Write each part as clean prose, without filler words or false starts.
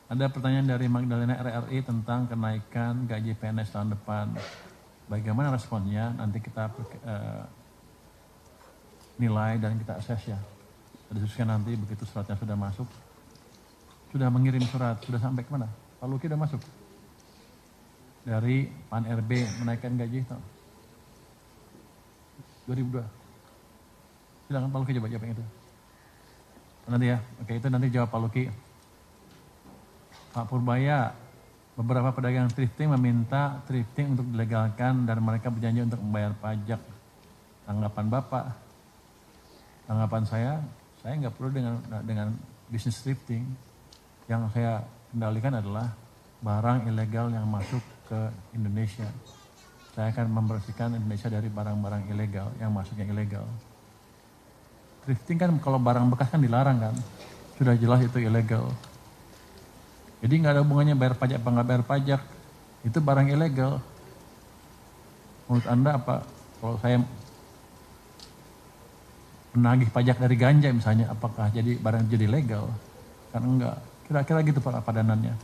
Ada pertanyaan dari Magdalena RRI tentang kenaikan gaji PNS tahun depan. Bagaimana responnya? Nanti kita nilai dan kita assess ya. Kita diskusikan nanti begitu suratnya sudah masuk. Sudah mengirim surat, sudah sampai kemana? Pak Luki sudah masuk? Dari Pan RB menaikkan gaji tahun 2002. Silakan Pak Luki jawab yang itu. Nanti ya, oke itu nanti jawab Pak Luki. Pak Purbaya, beberapa pedagang thrifting meminta thrifting untuk dilegalkan dan mereka berjanji untuk membayar pajak. Tanggapan Bapak, tanggapan saya nggak perlu dengan bisnis thrifting. Yang saya kendalikan adalah barang ilegal yang masuk ke Indonesia. Saya akan membersihkan Indonesia dari barang-barang ilegal yang masuknya ilegal. Thrifting kan kalau barang bekas kan dilarang kan, sudah jelas itu ilegal. Jadi nggak ada hubungannya bayar pajak apa nggak bayar pajak, itu barang ilegal. Menurut Anda apa? Kalau saya menagih pajak dari ganja misalnya, apakah jadi barang jadi legal? Kan enggak. Kira-kira gitu Pak padanannya.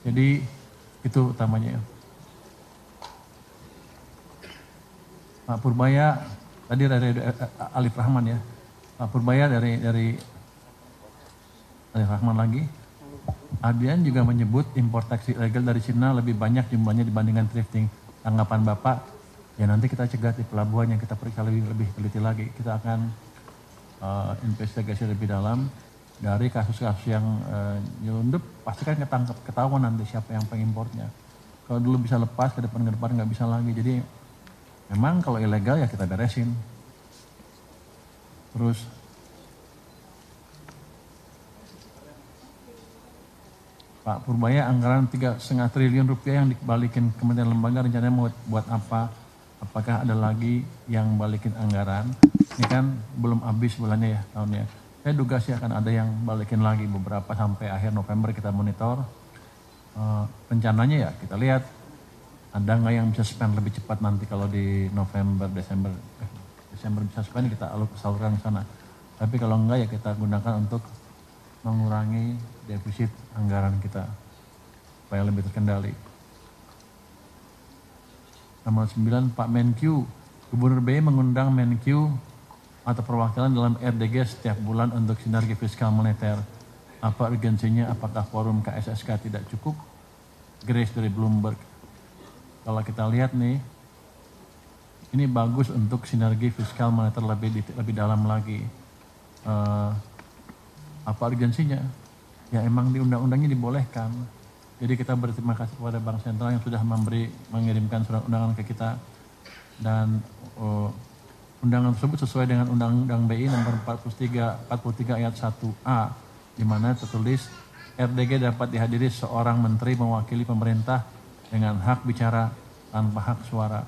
Jadi itu utamanya. Pak Purbaya tadi dari Alif Rahman ya. Pak Purbaya dari Alif Rahman lagi. Adrian juga menyebut impor taksi ilegal dari Cina lebih banyak jumlahnya dibandingkan thrifting. Tanggapan Bapak, ya nanti kita cegat di pelabuhan yang kita periksa lebih teliti lagi. Kita akan investigasi lebih dalam dari kasus-kasus yang nyelundup. Pasti kan ketahuan nanti siapa yang pengimportnya. Kalau dulu bisa lepas, ke depan nggak bisa lagi. Jadi memang kalau ilegal ya kita beresin. Terus Pak Purbaya, anggaran 3,5 triliun rupiah yang dibalikin kementerian lembaga rencananya mau buat apa? Apakah ada lagi yang balikin anggaran? Ini kan belum habis bulannya ya tahunnya. Saya duga sih akan ada yang balikin lagi beberapa sampai akhir November kita monitor. Rencananya ya kita lihat ada nggak yang bisa spend lebih cepat nanti kalau di November, Desember bisa spend kita salurkan ke sana. Tapi kalau enggak ya kita gunakan untuk mengurangi defisit anggaran kita supaya lebih terkendali. Nomor 9 Pak Menkyu, Gubernur BI mengundang Menkyu atau perwakilan dalam RDG setiap bulan untuk sinergi fiskal moneter. Apa urgensinya? Apakah forum KSSK tidak cukup? Grace dari Bloomberg. Kalau kita lihat nih, ini bagus untuk sinergi fiskal moneter lebih dalam lagi. Apa urgensinya? Ya emang di undang-undangnya dibolehkan. Jadi kita berterima kasih kepada Bank Sentral yang sudah mengirimkan surat undangan ke kita. Dan undangan tersebut sesuai dengan Undang-Undang BI nomor 43 ayat 1A, di mana tertulis RDG dapat dihadiri seorang menteri mewakili pemerintah dengan hak bicara tanpa hak suara.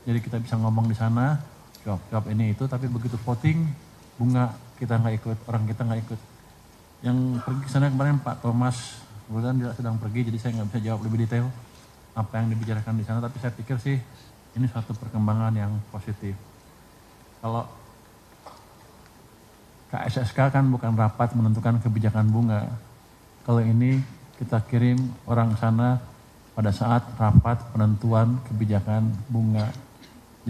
Jadi kita bisa ngomong di sana, jawab ini itu, tapi begitu voting, bunga kita nggak ikut, orang kita nggak ikut. Yang pergi ke sana kemarin Pak Thomas, kemudian dia sedang pergi, jadi saya nggak bisa jawab lebih detail apa yang dibicarakan di sana. Tapi saya pikir sih ini suatu perkembangan yang positif. Kalau KSSK kan bukan rapat menentukan kebijakan bunga. Kalau ini kita kirim orang sana pada saat rapat penentuan kebijakan bunga.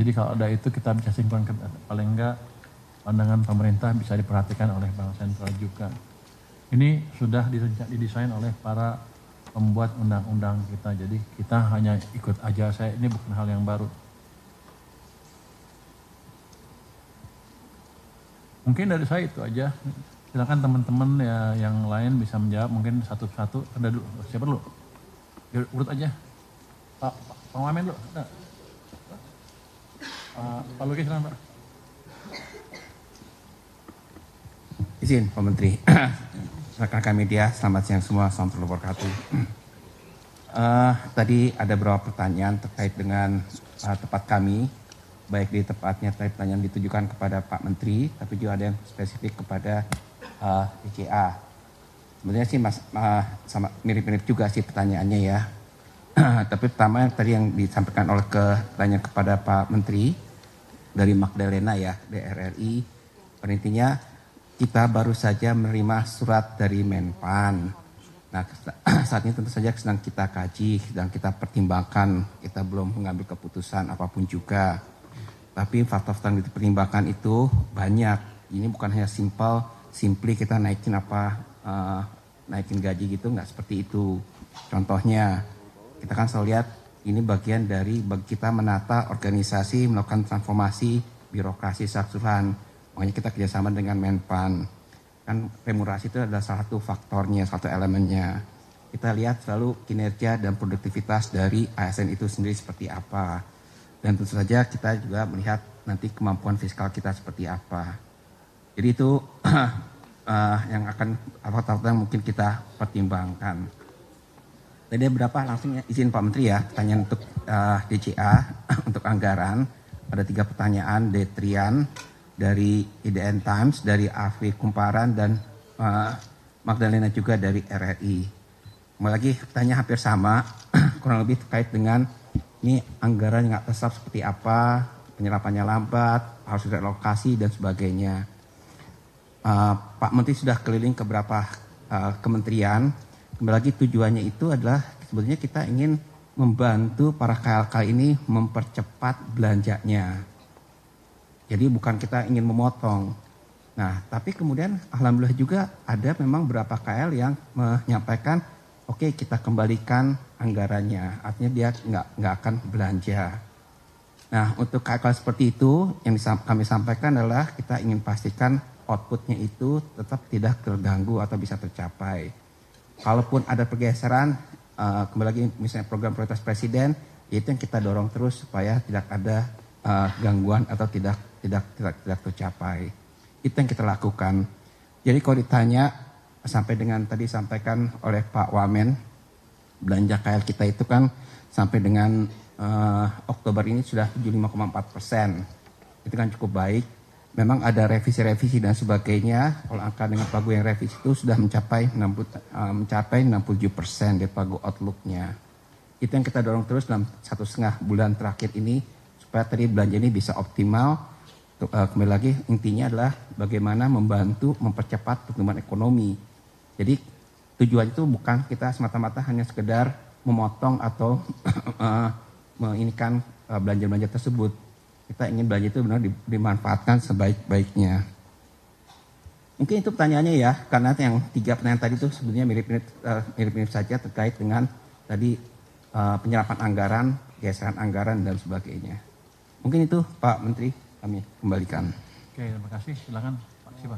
Jadi kalau ada itu kita bisa sinkronkan, paling enggak pandangan pemerintah bisa diperhatikan oleh Bank Sentral juga. Ini sudah didesain oleh para pembuat undang-undang kita, jadi kita hanya ikut aja. Ini bukan hal yang baru. Mungkin dari saya itu aja. Silakan teman-teman ya yang lain bisa menjawab, mungkin satu-satu. Ada dulu, siapa dulu? Urut aja. Pak Wamen dulu. Pak Luki silakan Pak. Izin Pak Menteri. Rekan-rekan media, selamat siang semua, assalamualaikum warahmatullahi wabarakatuh. Tadi ada beberapa pertanyaan terkait dengan tempat kami, baik di tempatnya tadi pertanyaan ditujukan kepada Pak Menteri, tapi juga ada yang spesifik kepada ICA. Sebenarnya sih sama mirip-mirip juga sih pertanyaannya ya. Tapi pertama yang tadi yang disampaikan oleh pertanyaan kepada Pak Menteri dari Magdalena ya, DRRI, intinya kita baru saja menerima surat dari Menpan Nah, saat ini tentu saja sedang kita kaji, sedang kita pertimbangkan, kita belum mengambil keputusan apapun juga. Tapi faktor-faktor yang dipertimbangkan itu banyak. Ini bukan hanya simply kita naikin gaji gitu, nggak seperti itu. Contohnya, kita kan selalu lihat ini bagian dari bagi kita menata organisasi, melakukan transformasi birokrasi secara makanya kita kerjasama dengan Menpan. Kan remunerasi itu adalah salah satu faktornya, satu elemennya. Kita lihat selalu kinerja dan produktivitas dari ASN itu sendiri seperti apa. Dan tentu saja kita juga melihat nanti kemampuan fiskal kita seperti apa. Jadi itu yang akan faktor-faktor yang mungkin kita pertimbangkan. Tadi ada beberapa langsung izin Pak Menteri ya, pertanyaan untuk DCA, untuk anggaran. Ada 3 pertanyaan, Detrian, dari IDN Times, dari AV Kumparan, dan Magdalena juga dari RRI. Kembali lagi pertanyaan hampir sama, kurang lebih terkait dengan ini anggaran yang nggak tersap seperti apa, penyerapannya lambat, harus relokasi dan sebagainya. Pak Menteri sudah keliling ke beberapa kementerian. Kembali lagi tujuannya itu adalah sebetulnya kita ingin membantu para KLK ini mempercepat belanjanya. Jadi bukan kita ingin memotong. Nah, tapi kemudian alhamdulillah juga ada memang beberapa KL yang menyampaikan, oke, kita kembalikan anggarannya. Artinya dia nggak akan belanja. Nah, untuk KL seperti itu yang kami sampaikan adalah kita ingin pastikan outputnya itu tetap tidak terganggu atau bisa tercapai. Kalaupun ada pergeseran, kembali lagi misalnya program prioritas presiden, itu yang kita dorong terus supaya tidak ada gangguan atau tidak tercapai. Itu yang kita lakukan. Jadi kalau ditanya sampai dengan tadi sampaikan oleh Pak Wamen, belanja KL kita itu kan sampai dengan Oktober ini sudah 75,4%. Itu kan cukup baik. Memang ada revisi-revisi dan sebagainya. Kalau angka dengan Pagu yang revisi itu sudah mencapai 67% dari Pagu outlook-nya. Itu yang kita dorong terus dalam 1,5 bulan terakhir ini supaya tadi belanja ini bisa optimal. Kembali lagi intinya adalah bagaimana membantu mempercepat pertumbuhan ekonomi. Jadi tujuan itu bukan kita semata-mata hanya sekedar memotong atau menginginkan belanja-belanja tersebut. Kita ingin belanja itu benar dimanfaatkan sebaik-baiknya. Mungkin itu pertanyaannya ya, karena yang 3 pertanyaan tadi itu sebenarnya mirip-mirip saja terkait dengan tadi penyerapan anggaran, geseran anggaran dan sebagainya. Mungkin itu Pak Menteri kami kembalikan. Oke, terima kasih. Silakan Pak Sipa.